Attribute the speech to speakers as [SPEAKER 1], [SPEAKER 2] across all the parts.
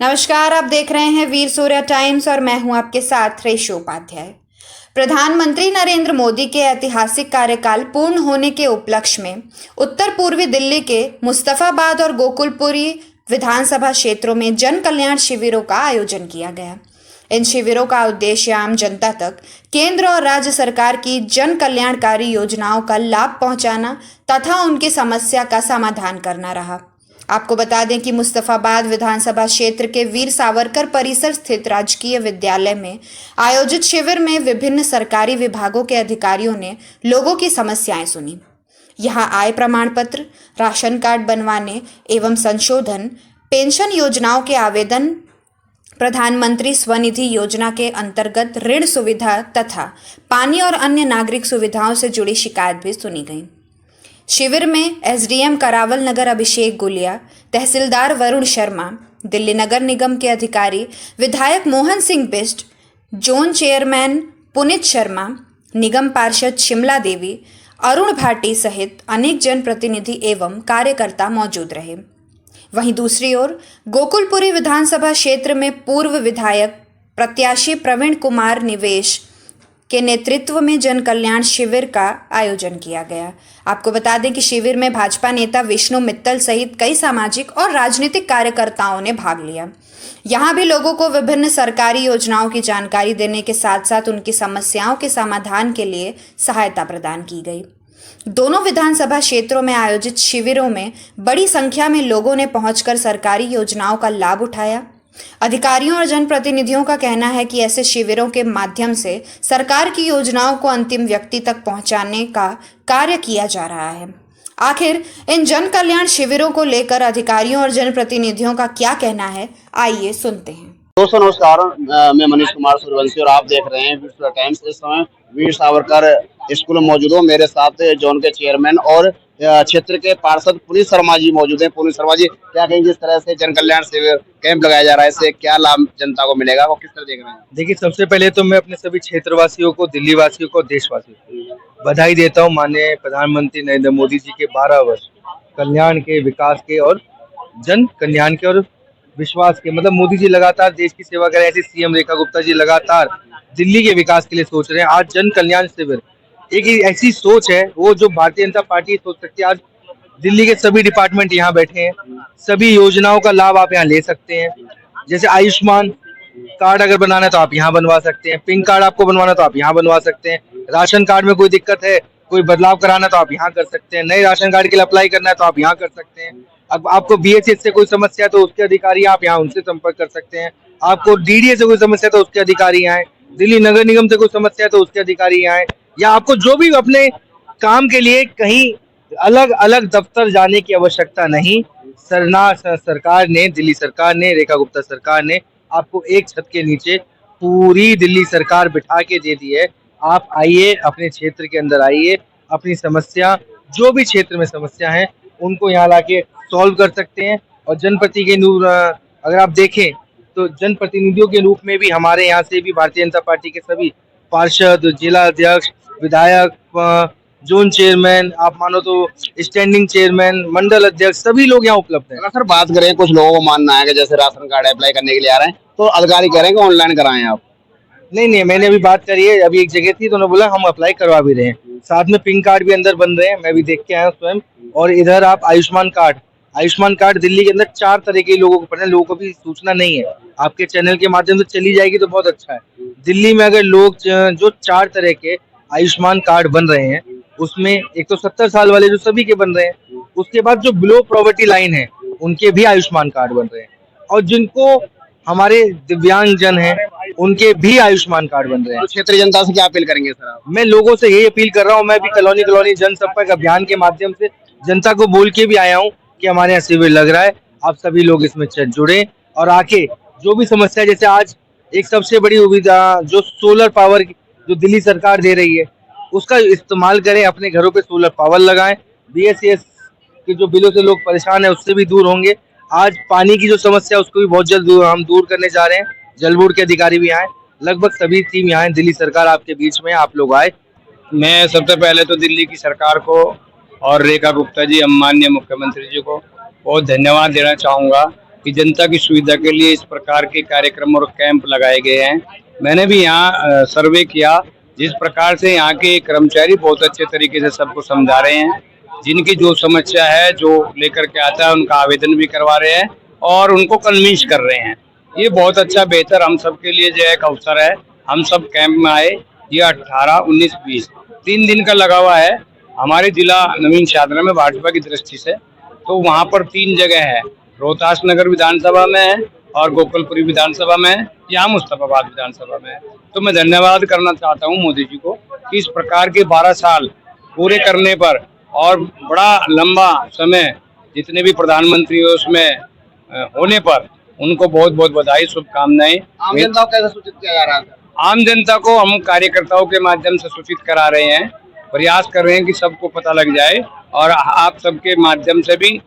[SPEAKER 1] नमस्कार, आप देख रहे हैं वीर सूर्या टाइम्स और मैं हूं आपके साथ रेशो उपाध्याय। प्रधानमंत्री नरेंद्र मोदी के ऐतिहासिक कार्यकाल पूर्ण होने के उपलक्ष्य में उत्तर पूर्वी दिल्ली के मुस्तफाबाद और गोकुलपुरी विधानसभा क्षेत्रों में जन कल्याण शिविरों का आयोजन किया गया। इन शिविरों का उद्देश्य आम जनता तक केंद्र और राज्य सरकार की जन कल्याणकारी योजनाओं का लाभ पहुंचाना तथा उनकी समस्या का समाधान करना रहा। आपको बता दें कि मुस्तफाबाद विधानसभा क्षेत्र के वीर सावरकर परिसर स्थित राजकीय विद्यालय में आयोजित शिविर में विभिन्न सरकारी विभागों के अधिकारियों ने लोगों की समस्याएं सुनी। यहां आय प्रमाण पत्र, राशन कार्ड बनवाने एवं संशोधन, पेंशन योजनाओं के आवेदन, प्रधानमंत्री स्वनिधि योजना के अंतर्गत ऋण सुविधा तथा पानी और अन्य नागरिक सुविधाओं से जुड़ी शिकायत भी सुनी गई। शिविर में एसडीएम करावल नगर अभिषेक गुलिया, तहसीलदार वरुण शर्मा, दिल्ली नगर निगम के अधिकारी विधायक मोहन सिंह बिष्ट, जोन चेयरमैन पुनीत शर्मा, निगम पार्षद शिमला देवी, अरुण भाटी सहित अनेक जनप्रतिनिधि एवं कार्यकर्ता मौजूद रहे। वहीं दूसरी ओर गोकुलपुरी विधानसभा क्षेत्र में पूर्व विधायक प्रत्याशी प्रवीण कुमार निवेश के नेतृत्व में जन कल्याण शिविर का आयोजन किया गया। आपको बता दें कि शिविर में भाजपा नेता विष्णु मित्तल सहित कई सामाजिक और राजनीतिक कार्यकर्ताओं ने भाग लिया। यहां भी लोगों को विभिन्न सरकारी योजनाओं की जानकारी देने के साथ साथ उनकी समस्याओं के समाधान के लिए सहायता प्रदान की गई। दोनों विधानसभा क्षेत्रों में आयोजित शिविरों में बड़ी संख्या में लोगों ने पहुंचकर सरकारी योजनाओं का लाभ उठाया। अधिकारियों और जनप्रतिनिधियों का कहना है कि ऐसे शिविरों के माध्यम से सरकार की योजनाओं को अंतिम व्यक्ति तक पहुंचाने का कार्य किया जा रहा है। आखिर इन जन कल्याण शिविरों को लेकर अधिकारियों और जनप्रतिनिधियों का क्या कहना है, आइए सुनते हैं।
[SPEAKER 2] दोस्तों नमस्कार, मैं मनीष कुमार सूर्यवंशी और आप देख रहे हैं वीर सूर्या टाइम्स। इस समय वीर सावरकर स्कूल में मौजूद हूँ। मेरे साथ जोन के चेयरमैन और क्षेत्र के पार्षद पुनीत शर्मा जी मौजूद हैं। पुनीत शर्मा जी, क्या कहेंगे जिस तरह से जन कल्याण शिविर कैंप लगाया जा रहा है, इससे क्या लाभ जनता को मिलेगा, वो किस तरह देख रहे हैं?
[SPEAKER 3] देखिए, सबसे पहले तो मैं अपने सभी क्षेत्रवासियों को, दिल्ली वासियों को, देशवासियों को बधाई देता हूँ माननीय प्रधानमंत्री नरेंद्र मोदी जी के 12 वर्ष कल्याण के, विकास के और जन कल्याण के और विश्वास के। मतलब मोदी जी लगातार देश की सेवा कर रहे हैं, ऐसे सीएम रेखा गुप्ता जी लगातार दिल्ली के विकास के लिए सोच रहे हैं। आज जन कल्याण शिविर एक ऐसी सोच है, वो जो भारतीय जनता पार्टी सोच सकती है। आज दिल्ली के सभी डिपार्टमेंट यहाँ बैठे हैं, सभी योजनाओं का लाभ आप यहाँ ले सकते हैं। जैसे आयुष्मान कार्ड अगर बनाना है तो आप यहाँ बनवा सकते हैं, पिंक कार्ड आपको बनवाना तो आप यहाँ बनवा सकते हैं, राशन कार्ड में कोई दिक्कत है, कोई बदलाव कराना तो आप यहाँ कर सकते हैं, नए राशन कार्ड के लिए अप्लाई करना है तो आप यहाँ कर सकते हैं। अब आपको बीएसएस से कोई समस्या है तो उसके अधिकारी आप यहाँ उनसे संपर्क कर सकते हैं। आपको डीडीए से कोई समस्या है तो उसके अधिकारी यहाँ है, दिल्ली नगर निगम से कोई समस्या है तो उसके अधिकारी यहाँ है, या आपको जो भी अपने काम के लिए कहीं अलग अलग दफ्तर जाने की आवश्यकता नहीं। सरकार ने, दिल्ली सरकार ने, रेखा गुप्ता सरकार ने आपको एक छत के नीचे पूरी दिल्ली सरकार बिठा के दे दी है। आप आइए, अपने क्षेत्र के अंदर आइए, अपनी समस्या, जो भी क्षेत्र में समस्या है उनको यहाँ लाके सॉल्व कर सकते हैं। और जनप्रति के अगर आप देखें तो जनप्रतिनिधियों के रूप में भी हमारे यहाँ से भी भारतीय जनता पार्टी के सभी पार्षद, जिला अध्यक्ष, विधायक, जोन चेयरमैन, आप मानो तो स्टैंडिंग चेयरमैन, मंडल अध्यक्ष, सभी लोग यहाँ उपलब्ध हैं।
[SPEAKER 2] अगर सर बात करें, कुछ लोगों को मानना है कि जैसे राशन कार्ड अप्लाई करने के लिए आ रहे हैं तो अधिकारी कह रहे हैं कि ऑनलाइन कराएं आप।
[SPEAKER 3] नहीं, मैंने अभी बात करी है, अभी एक जगह थी तो उन्होंने बोला हम अप्लाई करवा भी रहे हैं। साथ में पिंक कार्ड भी अंदर बन रहे हैं, मैं भी देख के आया स्वयं। और इधर आप आयुष्मान कार्ड दिल्ली के अंदर 4 तरह के लोगों को, पता लोगों को भी सूचना नहीं है, आपके चैनल के माध्यम से चली जाएगी तो बहुत अच्छा है। दिल्ली में अगर लोग जो 4 तरह के आयुष्मान कार्ड बन रहे हैं, उसमें एक तो 70 साल वाले जो सभी के बन रहे हैं, उसके बाद जो बिलो पॉवर्टी लाइन है उनके भी आयुष्मान कार्ड बन रहे हैं, और जिनको हमारे दिव्यांग जन हैं उनके भी आयुष्मान कार्ड बन रहे हैं।
[SPEAKER 2] तो क्षेत्रीय जनता से क्या अपील करेंगे सर आप?
[SPEAKER 3] मैं लोगों से यही अपील कर रहा हूँ, मैं भी कॉलोनी जनसंपर्क अभियान के माध्यम से जनता को बोल के भी आया हूँ कि हमारे यहाँ शिविर लग रहा है, आप सभी लोग इसमें जुड़े और आके जो भी समस्या, जैसे आज एक सबसे बड़ी सुविधा जो सोलर पावर जो दिल्ली सरकार दे रही है उसका इस्तेमाल करें, अपने घरों पे सोलर पावर लगाएं। बीएसएस के जो बिलों से लोग परेशान है उससे भी दूर होंगे। आज पानी की जो समस्या उसको भी बहुत जल्द हम दूर करने जा रहे हैं। जल बोर्ड के अधिकारी भी आए, लगभग सभी टीम यहाँ है, दिल्ली सरकार आपके बीच में, आप लोग आए।
[SPEAKER 4] मैं सबसे पहले तो दिल्ली की सरकार को और रेखा गुप्ता जी, माननीय मुख्यमंत्री जी को बहुत धन्यवाद देना चाहूँगा कि जनता की सुविधा के लिए इस प्रकार के कार्यक्रम और कैंप लगाए गए हैं। मैंने भी यहाँ सर्वे किया, जिस प्रकार से यहाँ के कर्मचारी बहुत अच्छे तरीके से सबको समझा रहे हैं। जिनकी जो समस्या है, जो लेकर के आता है, उनका आवेदन भी करवा रहे हैं और उनको कन्विंस कर रहे हैं। ये बहुत अच्छा बेहतर हम सब के लिए जो एक अवसर है। हम सब कैंप में आए। ये 18, 19, 20 3 दिन का लगा हुआ है। हमारे जिला नवीन शादरा में भाजपा की दृष्टि से तो वहाँ पर 3 जगह है, रोहतास नगर विधानसभा में है और गोकुलपुरी विधानसभा में है, यहाँ मुस्तफाबाद विधानसभा में है। तो मैं धन्यवाद करना चाहता हूँ मोदी जी को कि इस प्रकार के 12 साल पूरे करने पर और बड़ा लंबा समय जितने भी प्रधानमंत्री हो उसमें होने पर उनको बहुत बहुत बधाई, शुभकामनाएं।
[SPEAKER 2] आम जनता को कैसे सूचित किया जा रहा है?
[SPEAKER 4] आम जनता को हम कार्यकर्ताओं के माध्यम से सूचित करा रहे हैं, प्रयास कर रहे हैं कि सबको पता लग जाए और आप सबके माध्यम से भी,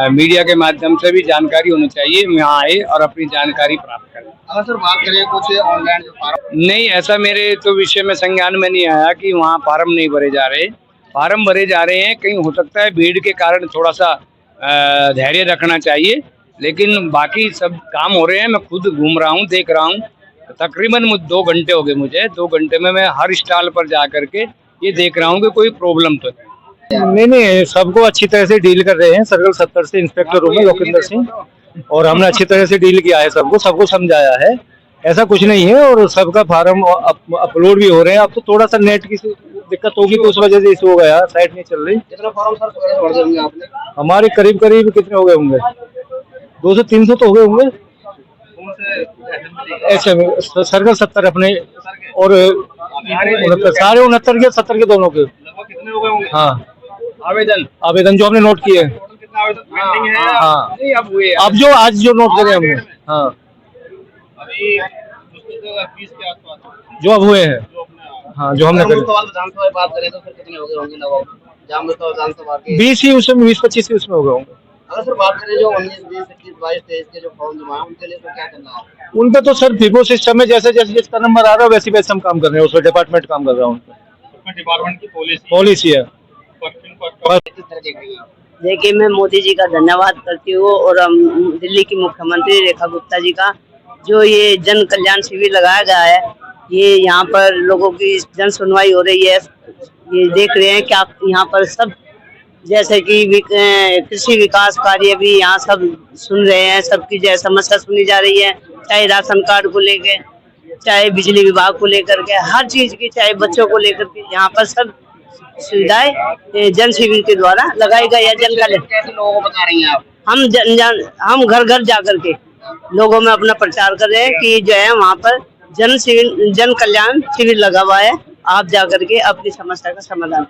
[SPEAKER 4] मीडिया के माध्यम से भी जानकारी होनी चाहिए। यहाँ आए और अपनी जानकारी प्राप्त करें।
[SPEAKER 2] अगर सर बात करें कुछ ऑनलाइन जो फार्म,
[SPEAKER 4] नहीं, ऐसा मेरे तो विषय में संज्ञान में नहीं आया कि वहाँ फार्म नहीं भरे जा रहे। फार्म भरे जा रहे हैं, कहीं हो सकता है भीड़ के कारण थोड़ा सा धैर्य रखना चाहिए, लेकिन बाकी सब काम हो रहे हैं। मैं खुद घूम रहा हूँ, देख रहा हूँ। तकरीबन 2 घंटे हो गए मुझे। 2 घंटे में मैं हर स्टॉल पर जा करके ये देख रहा हूँ कि कोई प्रॉब्लम तो
[SPEAKER 3] नहीं, सबको अच्छी तरह से डील कर रहे हैं। सर्कल 70 से इंस्पेक्टर हूँ मैं, लोकेंद्र सिंह, और हमने अच्छी तरह से डील किया है। सबको समझाया है, ऐसा कुछ नहीं है। और सबका फार्म अपलोड भी हो रहे हैं। अब तो थोड़ा सा नेट की दिक्कत होगी तो उस वजह से इशू हो गया, साइट नहीं चल रही।
[SPEAKER 2] कितना फॉर्म सर भर देंगे आपने?
[SPEAKER 3] हमारे करीब कितने हो गए होंगे? 200-300 तो हो गए होंगे ऐसे में। सर्कल 70 अपने और 69 सारे 69 के 70 के दोनों के
[SPEAKER 2] कितने हो गए होंगे?
[SPEAKER 3] हाँ,
[SPEAKER 4] आवेदन
[SPEAKER 3] जो हमने नोट किए हैं।
[SPEAKER 2] कितना आवेदन पेंडिंग है?
[SPEAKER 3] हाँ,
[SPEAKER 4] नहीं, अब हुए
[SPEAKER 3] अब जो आज जो नोट करे हमने, हाँ,
[SPEAKER 2] अभी 20 के आसपास
[SPEAKER 3] जो अब हुए हैं, हाँ, जो हमने करे।
[SPEAKER 2] विधानसभा की बात करें तो फिर कितने हो गए होंगे लगभग? जहाँ विधानसभा के
[SPEAKER 3] 20 ही उसमें, 20-25 ही उसमें हो गए होंगे।
[SPEAKER 2] अगर सर बात करें जो 19, 20, 21, 22, 23 के जो फॉर्म जमा है उनके लिए तो क्या करना है?
[SPEAKER 3] उनका तो सर फिबो सिस्टम में जैसे जिसका नंबर आ रहा है वैसे हम काम कर रहे हैं। उसमें डिपार्टमेंट काम कर रहा है, उनका
[SPEAKER 2] डिपार्टमेंट की
[SPEAKER 3] पॉलिसी है।
[SPEAKER 2] किस तरह देख रही हैं?
[SPEAKER 5] देखिए, मैं मोदी जी का धन्यवाद करती हूँ और दिल्ली की मुख्यमंत्री रेखा गुप्ता जी का, जो ये जन कल्याण शिविर लगाया गया है। ये यहाँ पर लोगों की जन सुनवाई हो रही है। ये देख रहे हैं क्या यहाँ पर सब, जैसे कि कृषि विकास कार्य भी यहाँ सब सुन रहे हैं। सबकी जो समस्या सुनी जा रही है, चाहे राशन कार्ड को लेके, चाहे बिजली विभाग को लेकर के, हर चीज की, चाहे बच्चों को लेकर के, यहाँ पर सब सुविधाएं जन शिविर के द्वारा लगाई गई है। जन कल्याण
[SPEAKER 2] कैसे लोगों को बता रही हैं आप?
[SPEAKER 5] हम घर घर जाकर के लोगों में अपना प्रचार कर रहे हैं कि जो है वहाँ पर जन कल्याण शिविर लगा हुआ है। आप जाकर के अपनी समस्या का समाधान।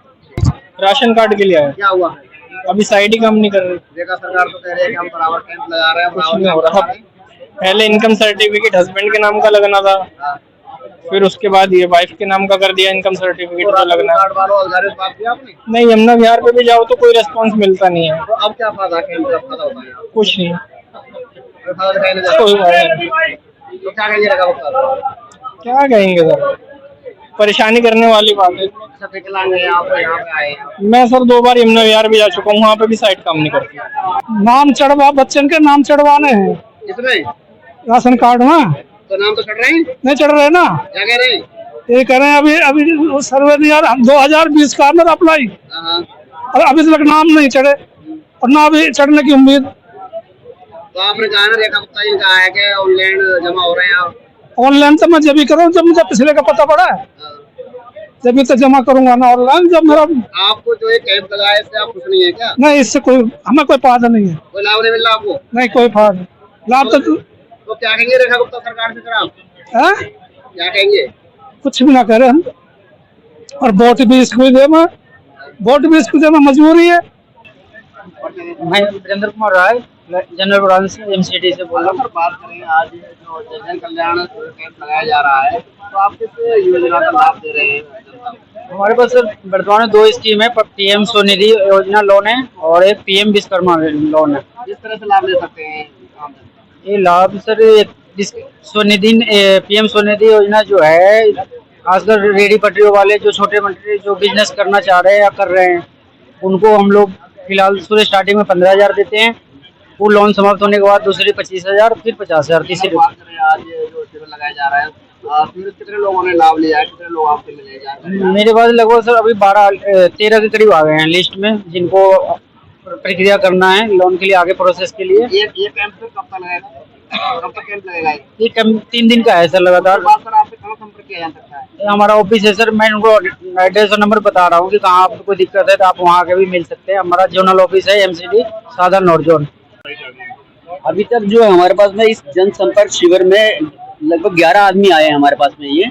[SPEAKER 6] राशन कार्ड के लिए आया,
[SPEAKER 2] क्या हुआ?
[SPEAKER 6] अभी साइड ही काम नहीं कर रही।
[SPEAKER 2] देखा सरकार तो कह रही है कि हम बराबर कैंप लगा रहे हैं,
[SPEAKER 6] कुछ नहीं हो रहा। पहले इनकम सर्टिफिकेट हस्बैंड के नाम का लगना था, फिर उसके बाद ये वाइफ के नाम का कर दिया इनकम सर्टिफिकेट जो लगना।
[SPEAKER 2] कार्ड वालों अधिकारी से बात की आपने?
[SPEAKER 6] नहीं, यमुना विहार पे भी जाओ तो कोई रेस्पॉन्स मिलता नहीं है।
[SPEAKER 2] तो अब क्या फायदा, कैंप का फायदा होता है?
[SPEAKER 6] कुछ नहीं,
[SPEAKER 2] कोई फायदा दिखाई नहीं
[SPEAKER 6] कोई
[SPEAKER 2] देता।
[SPEAKER 6] फायदा नहीं।
[SPEAKER 2] तो क्या कहिएगा?
[SPEAKER 6] क्या कहेंगे सर, परेशानी करने वाली बात है।
[SPEAKER 2] सब विकलांग हैं, आप यहाँ पे आए हैं।
[SPEAKER 6] मैं सर 2 बार यमुना विहार भी जा चुका हूँ, वहाँ पे भी साइट काम नहीं करती। नाम चढ़वा, बच्चन के नाम चढ़वाने हैं
[SPEAKER 2] किसमें?
[SPEAKER 6] राशन कार्ड में।
[SPEAKER 2] तो नाम तो चढ़ रहे हैं?
[SPEAKER 6] नहीं चढ़ रहे ना,
[SPEAKER 2] क्या कह रहे हैं?
[SPEAKER 6] ये कह रहे हैं अभी सर्वे नहीं आ रहा। 2020 का अंदर अप्लाई,
[SPEAKER 2] हाँ।
[SPEAKER 6] और अभी तक नाम नहीं चढ़े और ना अभी चढ़ने की उम्मीद।
[SPEAKER 2] तो आपने कहा ना, रेखा गुप्ता जी ने कहा है कि ऑनलाइन जमा हो रहे हैं आप।
[SPEAKER 6] ऑनलाइन तो मैं जब भी करूँ जब मुझे पिछले का पता पड़ा है,
[SPEAKER 2] हाँ।
[SPEAKER 6] जब भी तो जमा करूंगा ना ऑनलाइन। जब मेरा
[SPEAKER 2] आपको जो ये कैंप लगा है इससे आप खुश नहीं है क्या?
[SPEAKER 6] नहीं, इससे कोई हमें कोई फायदा नहीं है।
[SPEAKER 2] कोई लाभ नहीं मिल रहा आपको?
[SPEAKER 6] नहीं, कोई फायदा नहीं। लाभ
[SPEAKER 2] तो क्या कहेंगे रेखा गुप्ता सरकार से? आप
[SPEAKER 6] है
[SPEAKER 2] क्या कहेंगे?
[SPEAKER 6] कुछ भी ना करे हम, और वोट भी इसको दे, मजबूरी है।
[SPEAKER 5] मैं वीरेंद्र कुमार राय, जनरल प्रधान से MCD से बोल रहा हूँ।
[SPEAKER 2] बात करें आज जो जन कल्याण कैंप लगाया जा रहा है, तो आप किस योजना का लाभ दे रहे हैं?
[SPEAKER 5] हमारे पास सर वर्तमान में 2 स्कीम है, PM स्वनिधि योजना लोन है और एक PM विश्वकर्मा लोन है।
[SPEAKER 2] किस तरह से लाभ ले सकते हैं?
[SPEAKER 5] ये लाभ सर, स्वनिधि PM स्वनिधि योजना जो है, खासकर रेहड़ी पटरियों वाले जो छोटे मोटे जो बिजनेस करना चाह रहे हैं या कर रहे हैं, उनको हम लोग फिलहाल शुरू स्टार्टिंग में 15,000 देते हैं
[SPEAKER 7] वो लोन समाप्त होने के बाद दूसरी 25,000, फिर 50,000, तीसरी।
[SPEAKER 2] बात करें आज ये जो शिविर लगाया जा रहा है, फिर कितने लोगों ने लाभ लिया है, कितने लोग आपसे मिले जा रहे हैं?
[SPEAKER 7] मेरे पास लगभग सर अभी 13 के करीब आ गए हैं लिस्ट में, जिनको प्रक्रिया करना है लोन के लिए, आगे प्रोसेस के लिए।
[SPEAKER 2] ये कैंप कब तक लगेगा, कब तक कैंप लगेगा?
[SPEAKER 7] ये कैंप 3 दिन का है सर लगातार।
[SPEAKER 2] बात सर आपसे कहाँ संपर्क किया जा सकता है?
[SPEAKER 7] ये हमारा ऑफिस है सर, मैं उनको एड्रेस और नंबर बता रहा हूँ कि कहाँ आपको कोई दिक्कत है तो आप वहाँ के भी मिल सकते हैं। हमारा जोनल ऑफिस है MCD साधा नॉर्थ जोन।
[SPEAKER 5] अभी तक जो है हमारे पास में इस जनसंपर्क शिविर में लगभग 11 आदमी आए हैं हमारे पास में। ये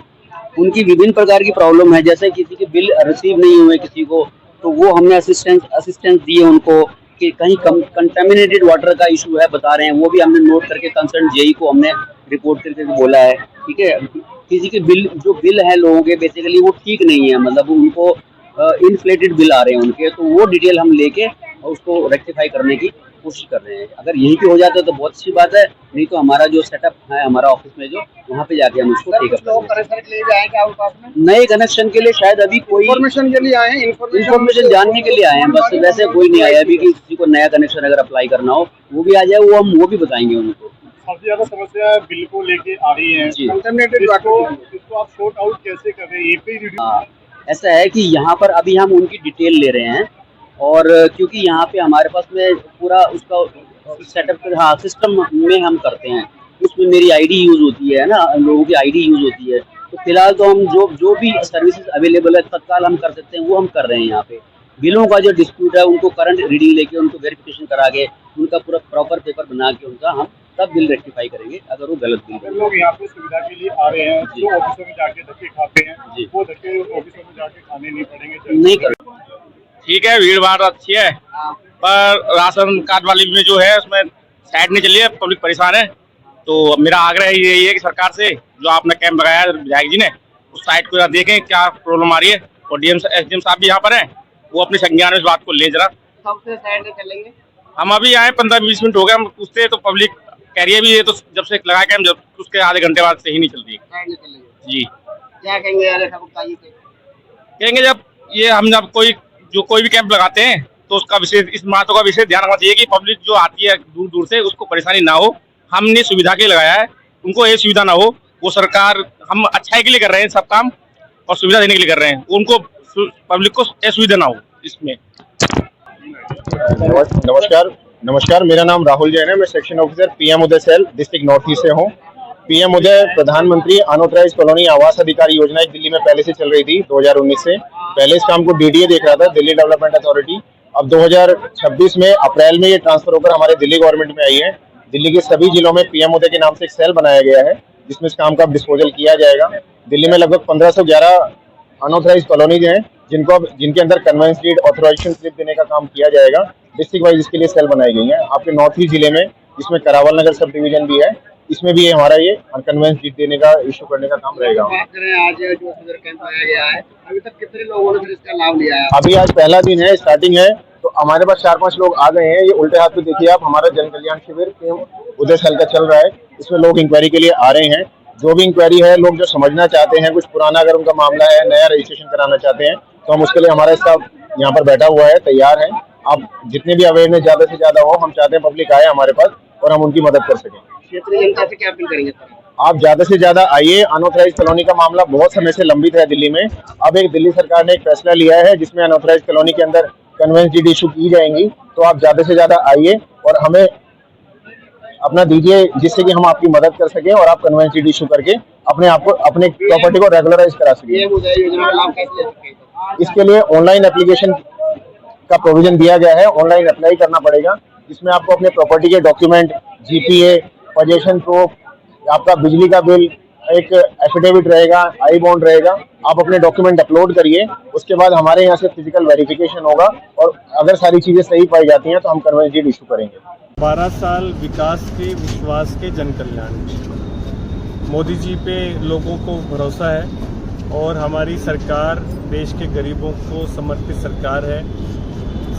[SPEAKER 5] उनकी विभिन्न प्रकार की प्रॉब्लम है, जैसे किसी के बिल रिसीव नहीं हुए किसी को, तो वो हमने असिस्टेंस दिए उनको कि कहीं कंटामिनेटेड वाटर का इशू है बता रहे हैं, वो भी हमने नोट करके कंसर्न जेई को हमने रिपोर्ट करके बोला है। ठीक है, किसी के बिल है लोगों के बेसिकली वो ठीक नहीं है, मतलब उनको इन्फ्लेटेड बिल आ रहे हैं उनके, तो वो डिटेल हम लेके और उसको रेक्टिफाई करने की कोशिश कर रहे हैं। अगर यहीं पे हो जाता है तो बहुत अच्छी बात है, नहीं तो हमारा जो सेटअप है हमारा ऑफिस में जो, वहाँ पे जाके हम उसको टेक अप करेंगे। नए कनेक्शन के लिए शायद अभी कोई
[SPEAKER 2] इन्फॉर्मेशन के लिए आए हैं,
[SPEAKER 5] इन्फॉर्मेशन जानने के लिए आए हैं बस, वैसे कोई नहीं आया अभी कि किसी को नया कनेक्शन अगर अप्लाई करना हो वो भी आ जाए, वो भी बताएंगे उनको।
[SPEAKER 8] सबसे ज्यादा समस्या बिल को लेके आ रही है, इसको आप सॉर्ट आउट कैसे कर रहे हैं?
[SPEAKER 5] ऐसा है कि यहाँ पर अभी हम उनकी डिटेल ले रहे हैं, और क्योंकि यहाँ पे हमारे पास में पूरा उसका सेटअप सिस्टम में हम करते हैं, उसमें मेरी आईडी यूज होती है ना, लोगों की आईडी यूज होती है, तो फिलहाल तो हम जो भी सर्विसेज अवेलेबल है तत्काल हम कर सकते हैं वो हम कर रहे हैं। यहाँ पे बिलों का जो डिस्प्यूट है उनको करंट रीडिंग लेके उनको वेरिफिकेशन करा के उनका पूरा प्रॉपर पेपर बना के उनका हम तब बिल रेक्टिफाई करेंगे अगर वो गलत बिल है।
[SPEAKER 8] लोग यहाँ पे सुविधा के लिए आ रहे हैं, जो ऑफिसों में जाके धक्के खाते हैं, वो धक्के ऑफिसों में जाके खाने नहीं पड़ेंगे।
[SPEAKER 5] नहीं कर
[SPEAKER 6] ठीक है, भीड़ भाड़ अच्छी है, पर राशन कार्ड वाली में जो है उसमें साइड नहीं चली है, पब्लिक परेशान है। तो मेरा आग्रह यही है कि सरकार से जो आपने कैंप लगाया है विधायक जी ने, उस साइड को देखें क्या प्रॉब्लम आ रही है, और SDM साहब भी यहाँ पर हैं, वो अपने संज्ञान में इस बात को लें जरा।
[SPEAKER 2] सबसे साइड में चलेंगे
[SPEAKER 6] हम अभी आए 15-20 मिनट हो गए, हम पूछते तो पब्लिक कह रही है भी ये तो जब से लगाया कैंप जब उसके आधे घंटे बाद से ही नहीं चल रही जी।
[SPEAKER 2] क्या कहेंगे रेखा गुप्ता जी से?
[SPEAKER 6] कहेंगे जब कोई भी कैंप लगाते हैं तो उसका विशेष इस बातों का विशेष ध्यान रखना चाहिए कि पब्लिक जो आती है दूर दूर से उसको परेशानी ना हो। हमने सुविधा के लिए लगाया है, उनको ये सुविधा ना हो, वो सरकार हम अच्छाई के लिए कर रहे हैं सब काम और सुविधा देने के लिए कर रहे हैं, उनको पब्लिक को असुविधा ना हो इसमें।
[SPEAKER 9] नमस्कार, मेरा नाम राहुल जैन है, मैं सेक्शन ऑफिसर PM उदय सेल डिस्ट्रिक्ट नॉर्थ ईस्ट से हूँ। PM उदय प्रधानमंत्री अनऑथराइज्ड कॉलोनी आवास अधिकारी योजना एक दिल्ली में पहले से चल रही थी 2019 से। पहले इस काम को DDA देख रहा था, दिल्ली डेवलपमेंट अथॉरिटी। अब 2026 में अप्रैल में ये ट्रांसफर होकर हमारे दिल्ली गवर्नमेंट में आई है। दिल्ली के सभी जिलों में PM उदय के नाम से एक सेल बनाया गया है जिसमें इस काम का डिस्पोजल किया जाएगा। दिल्ली में लगभग 1511 अनऑथराइज्ड कॉलोनीज हैं जिनके अंदर कन्वेंस डीड ऑथराइजेशन स्लिप देने का काम किया जाएगा। डिस्ट्रिक्ट वाइज इसके लिए सेल बनाई गई है। आपके नॉर्थ ईस्ट जिले में जिसमें करावल नगर सब डिवीजन भी है, इसमें भी हमारा ये कन्वेंस डीड देने का इशू करने का काम रहेगा।
[SPEAKER 2] बात करें आज जो शिविर कैंप लगाया गया है, अभी तक कितने लोगों ने फिर इसका लाभ लिया है?
[SPEAKER 9] अभी आज पहला दिन है, स्टार्टिंग है, तो हमारे पास 4-5 लोग आ गए हैं। ये उल्टे हाथ पे देखिए आप, हमारा जन कल्याण शिविर उदय सेल का चल रहा है। इसमें लोग इंक्वायरी के लिए आ रहे हैं। जो भी इंक्वायरी है, लोग जो समझना चाहते हैं, कुछ पुराना अगर उनका मामला है, नया रजिस्ट्रेशन कराना चाहते हैं, तो हम उसके लिए हमारा स्टाफ यहाँ पर बैठा हुआ है, तैयार है। आप जितने भी अवेयरनेस ज्यादा से ज्यादा हो, हम चाहते हैं पब्लिक आए हमारे पास और हम उनकी मदद कर सकें।
[SPEAKER 2] क्षेत्रीय जनता से क्या अपील करेंगे?
[SPEAKER 9] आप ज्यादा से ज्यादा आइए। अनऑथराइज्ड कॉलोनी का मामला बहुत समय से लंबित है दिल्ली में। अब एक दिल्ली सरकार ने एक फैसला लिया है जिसमें अनऑथराइज्ड कॉलोनी के अंदर कन्वेंस डीड इशू की जाएंगी। तो आप ज्यादा से ज्यादा आइए और हमें अपना दीजिए जिससे कि हम आपकी मदद कर सकें और आप कन्वेंस डीड इशू करके अपने प्रॉपर्टी को रेगुलराइज करा सकें। इसके लिए ऑनलाइन एप्लीकेशन का प्रोविजन दिया गया है। ऑनलाइन अप्लाई करना पड़ेगा, जिसमें आपको अपने प्रॉपर्टी के डॉक्यूमेंट, GPA, पोजेशन प्रूफ, आपका बिजली का बिल, एक एफिडेविट रहेगा, आई बॉन्ड रहेगा। आप अपने डॉक्यूमेंट अपलोड करिए, उसके बाद हमारे यहाँ से फिजिकल वेरिफिकेशन होगा और अगर सारी चीजें सही पाई जाती हैं तो हम कन्वेंस डीड इशू करेंगे।
[SPEAKER 10] 12 साल विकास के, विश्वास के, जन कल्याण। मोदी जी पे लोगों को भरोसा है और हमारी सरकार देश के गरीबों को समर्पित सरकार है।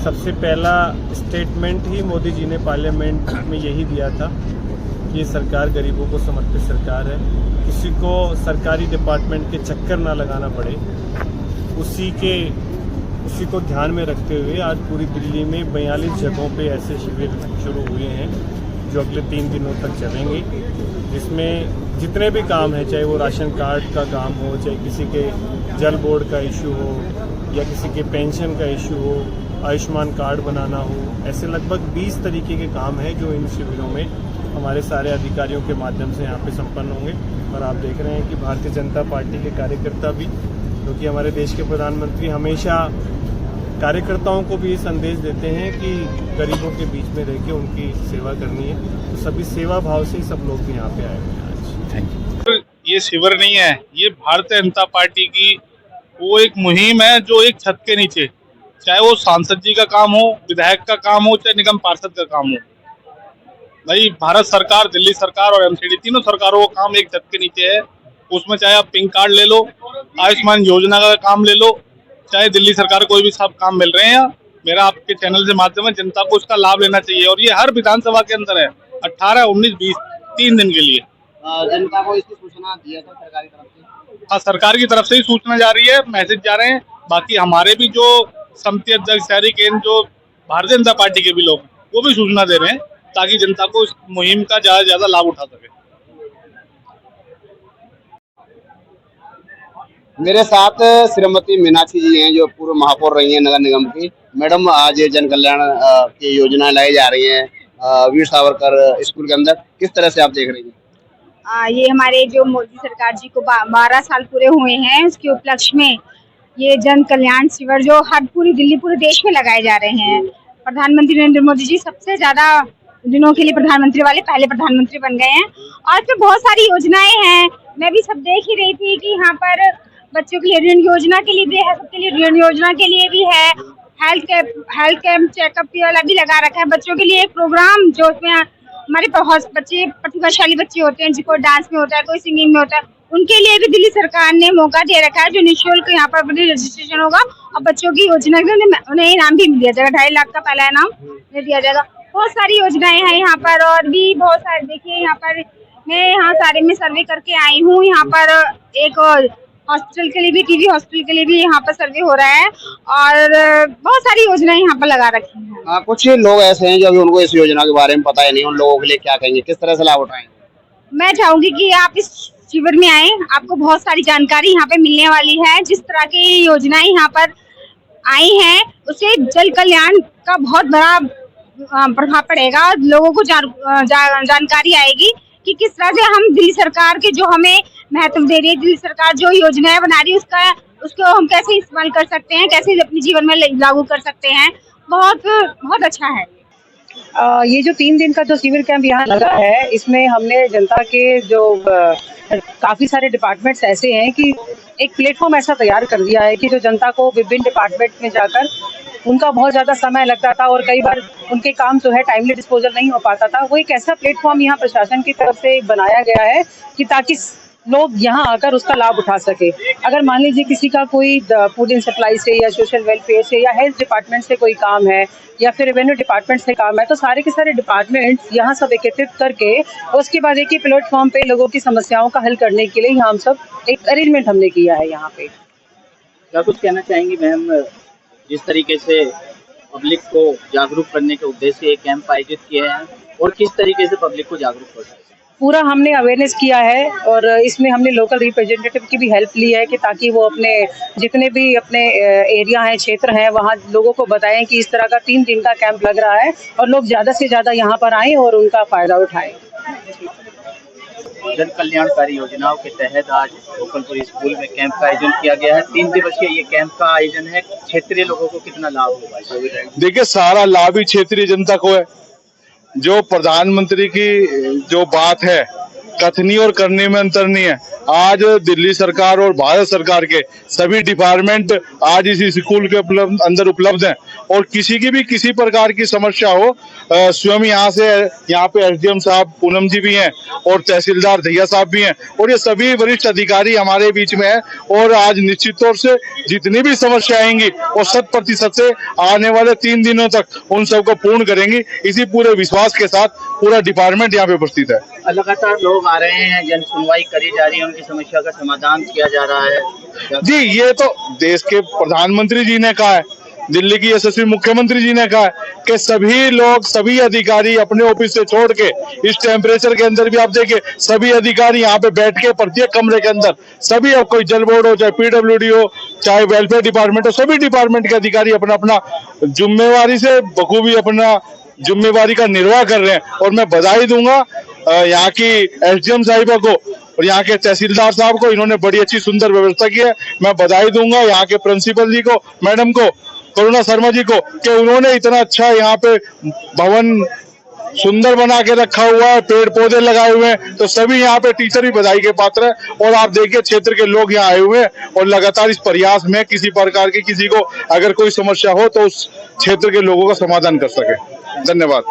[SPEAKER 10] सबसे पहला स्टेटमेंट ही मोदी जी ने पार्लियामेंट में यही दिया था कि ये सरकार गरीबों को समर्पित सरकार है, किसी को सरकारी डिपार्टमेंट के चक्कर ना लगाना पड़े। उसी के उसी को ध्यान में रखते हुए आज पूरी दिल्ली में 42 जगहों पे ऐसे शिविर शुरू हुए हैं जो अगले 3 दिनों तक चलेंगे, जिसमें जितने भी काम हैं, चाहे वो राशन कार्ड का काम हो, चाहे किसी के जल बोर्ड का इशू हो या किसी के पेंशन का इशू हो, आयुष्मान कार्ड बनाना हो, ऐसे लगभग 20 तरीके के काम हैं जो इन शिविरों में हमारे सारे अधिकारियों के माध्यम से यहाँ पे संपन्न होंगे। और आप देख रहे हैं कि भारतीय जनता पार्टी के कार्यकर्ता भी, क्योंकि हमारे देश के प्रधानमंत्री हमेशा कार्यकर्ताओं को भी ये संदेश देते हैं कि गरीबों के बीच में रह के उनकी सेवा करनी है, तो सभी सेवा भाव से ही सब लोग भी यहाँ पे आए हुए हैं आज। Thank you.
[SPEAKER 6] ये शिविर नहीं है, ये भारतीय जनता पार्टी की वो एक मुहिम है जो एक छत के नीचे, चाहे वो सांसद जी का काम हो, विधायक का काम हो, चाहे निगम पार्षद का काम हो, भाई भारत सरकार, दिल्ली सरकार और एमसीडी तीनों सरकारों का काम एक छत के नीचे है। उसमें चाहे आप पिंक कार्ड ले लो, आयुष्मान योजना का काम ले लो, चाहे दिल्ली सरकार कोई भी सब काम मिल रहे हैं, मेरा आपके चैनल से माध्यम है, जनता को उसका लाभ लेना चाहिए। और ये हर विधानसभा के अंदर है, 18, 19, 20 3 दिन के लिए
[SPEAKER 2] जनता को इसकी सूचना दिया था सरकार की तरफ से।
[SPEAKER 6] हाँ, सरकार की तरफ से ही सूचना जा रही है, मैसेज जा रहे हैं। बाकी हमारे भी जो समिति अध्यक्ष, शहरी केंद्र, जो भारतीय जनता पार्टी के भी लोग, वो भी सूचना दे रहे हैं ताकि जनता को इस मुहिम का ज्यादा से ज्यादा लाभ उठा सके।
[SPEAKER 2] मेरे साथ श्रीमती मीनाक्षी जी हैं जो पूर्व महापौर रही हैं नगर निगम की। मैडम, आज जन कल्याण की योजनाएं लाई जा रही हैं वीर सावरकर स्कूल के अंदर, किस तरह से आप देख रही हैं?
[SPEAKER 11] ये हमारे जो मोदी सरकार जी को 12 साल पूरे हुए हैं, उसके उपलक्ष्य में ये जन कल्याण शिविर जो हर पूरी दिल्ली, पूरे देश में लगाए जा रहे हैं। प्रधानमंत्री नरेंद्र मोदी जी सबसे ज्यादा दिनों के लिए प्रधानमंत्री वाले पहले प्रधानमंत्री बन गए हैं। और फिर बहुत सारी योजनाएं हैं, मैं भी सब देख ही रही थी कि यहाँ पर बच्चों के लिए ऋण योजना के लिए भी है, सबके लिए ऋण योजना के लिए भी है, हेल्थ कैंप चेकअप वाला भी लगा रखा है। बच्चों के लिए एक प्रोग्राम जो उसमें हमारे बच्चे, प्रतिभाशाली बच्चे होते हैं, जिनको डांस में होता है, कोई सिंगिंग में होता है, उनके लिए भी दिल्ली सरकार ने मौका दे रखा है जो निःशुल्क यहाँ पर रजिस्ट्रेशन होगा और बच्चों की योजना के उन्हें इनाम भी दिया जाएगा। 2.5 लाख का पहला इनाम दिया जाएगा। बहुत सारी योजनाएं हैं यहाँ पर और भी बहुत सारे। देखिए यहाँ पर मैं यहाँ सारे में सर्वे करके आई हूँ। यहाँ पर एक हॉस्पिटल के लिए भी, टीबी हॉस्पिटल के लिए भी यहाँ पर सर्वे हो रहा है और बहुत सारी योजनाएं यहाँ पर लगा रखी हैं।
[SPEAKER 2] कुछ लोग ऐसे हैं जो अभी उनको इस योजना के बारे में पता ही नहीं, उन लोगों के लिए क्या कहेंगे, किस तरह से लाभ उठाएंगे?
[SPEAKER 11] मैं चाहूंगी कि आप इस शिविर में आए, आपको बहुत सारी जानकारी यहाँ पे मिलने वाली है। जिस तरह की योजनाएं यहाँ पर आई हैं उससे जल कल्याण का बहुत बड़ा प्रभाव पड़ेगा। लोगों को जानकारी आएगी कि किस तरह से हम दिल्ली सरकार के जो हमें महत्व दे रही है, दिल्ली सरकार जो योजनाएं बना रही है उसको हम कैसे इस्तेमाल कर सकते हैं, कैसे अपने जीवन में लागू कर सकते हैं। बहुत अच्छा है।
[SPEAKER 12] ये जो 3 दिन का जो शिविर कैंप यहाँ लगा है, इसमें हमने जनता के जो काफी सारे डिपार्टमेंट्स ऐसे हैं कि एक प्लेटफॉर्म ऐसा तैयार कर दिया है कि जो जनता को विभिन्न डिपार्टमेंट में जाकर उनका बहुत ज़्यादा समय लगता था और कई बार उनके काम जो है टाइमली डिस्पोजल नहीं हो पाता था, वो एक ऐसा प्लेटफॉर्म यहाँ प्रशासन की तरफ से बनाया गया है कि ताकि लोग यहाँ आकर उसका लाभ उठा सके। अगर मान लीजिए किसी का कोई फूड एंड सप्लाई से या सोशल वेलफेयर से या हेल्थ डिपार्टमेंट से कोई काम है या फिर रेवेन्यू डिपार्टमेंट से काम है, तो सारे के सारे डिपार्टमेंट्स यहाँ सब एकत्रित करके उसके बाद एक ही प्लेटफॉर्म पे लोगों की समस्याओं का हल करने के लिए यहाँ हम सब एक अरेंजमेंट हमने किया है यहाँ पे।
[SPEAKER 13] क्या कुछ कहना चाहेंगी मैम, जिस तरीके से पब्लिक को जागरूक करने के उद्देश्य से एक कैंप आयोजित किए हैं और किस तरीके से पब्लिक को जागरूक कर सकते हैं?
[SPEAKER 12] पूरा हमने अवेयरनेस किया है और इसमें हमने लोकल रिप्रेजेंटेटिव की भी हेल्प ली है कि ताकि वो अपने जितने भी अपने एरिया हैं, क्षेत्र हैं, वहाँ लोगों को बताएं कि इस तरह का 3 दिन का कैंप लग रहा है और लोग ज़्यादा से ज़्यादा यहाँ पर आएँ और उनका फ़ायदा उठाएं।
[SPEAKER 13] जन कल्याणकारी योजनाओं के तहत आज गोपालपुर स्कूल में कैंप का आयोजन किया गया है। 3 दिवसीय ये कैंप का आयोजन है। क्षेत्रीय लोगों को कितना लाभ होगा?
[SPEAKER 14] देखिए, सारा लाभ ही क्षेत्रीय जनता को है। जो प्रधानमंत्री की जो बात है, कथनी और करने में अंतर नहीं है। आज दिल्ली सरकार और भारत सरकार के सभी डिपार्टमेंट आज इस स्कूल के अंदर उपलब्ध हैं और किसी की भी किसी प्रकार की समस्या हो, स्वयं यहाँ पे एसडीएम साहब पूनम जी भी हैं और तहसीलदार दहिया साहब भी हैं और ये सभी वरिष्ठ अधिकारी हमारे बीच में है। और आज निश्चित तौर से जितनी भी समस्या आएंगी और 100% से आने वाले 3 दिनों तक उन सबको पूर्ण करेंगी। इसी पूरे विश्वास के साथ पूरा डिपार्टमेंट यहाँ पे उपस्थित है।
[SPEAKER 13] लगातार लोग आ रहे हैं, जन सुनवाई करी जा रही है, उनकी समस्या का समाधान किया जा रहा है।
[SPEAKER 14] जी, ये तो देश के प्रधानमंत्री जी ने कहा है, दिल्ली की यशस्वी मुख्यमंत्री जी ने कहा है कि सभी लोग, सभी अधिकारी अपने ऑफिस से छोड़ के इस टेम्परेचर के अंदर भी आप देखिए सभी अधिकारी यहाँ पे बैठ के प्रत्येक कमरे के अंदर सभी, अब कोई जल बोर्ड हो, चाहे पीडब्ल्यूडी हो, चाहे वेलफेयर डिपार्टमेंट हो, सभी डिपार्टमेंट के अधिकारी अपना अपना जिम्मेवारी से बखूबी अपना जिम्मेवारी का निर्वाह कर रहे हैं। और मैं बधाई दूंगा यहाँ की एसडीएम साहिबा को और यहाँ के तहसीलदार साहब को, इन्होंने बड़ी अच्छी सुंदर व्यवस्था की है। मैं बधाई दूंगा यहाँ के प्रिंसिपल जी को, मैडम को, करुणा शर्मा जी को, कि उन्होंने इतना अच्छा यहाँ पे भवन सुंदर बना के रखा हुआ है, पेड़ पौधे लगाए हुए हैं। तो सभी यहाँ पे टीचर भी बधाई के पात्र है। और आप देखिए क्षेत्र के लोग यहाँ आए हुए हैं और लगातार इस प्रयास में किसी प्रकार की किसी को अगर कोई समस्या हो तो उस क्षेत्र के लोगों का समाधान कर सके। धन्यवाद।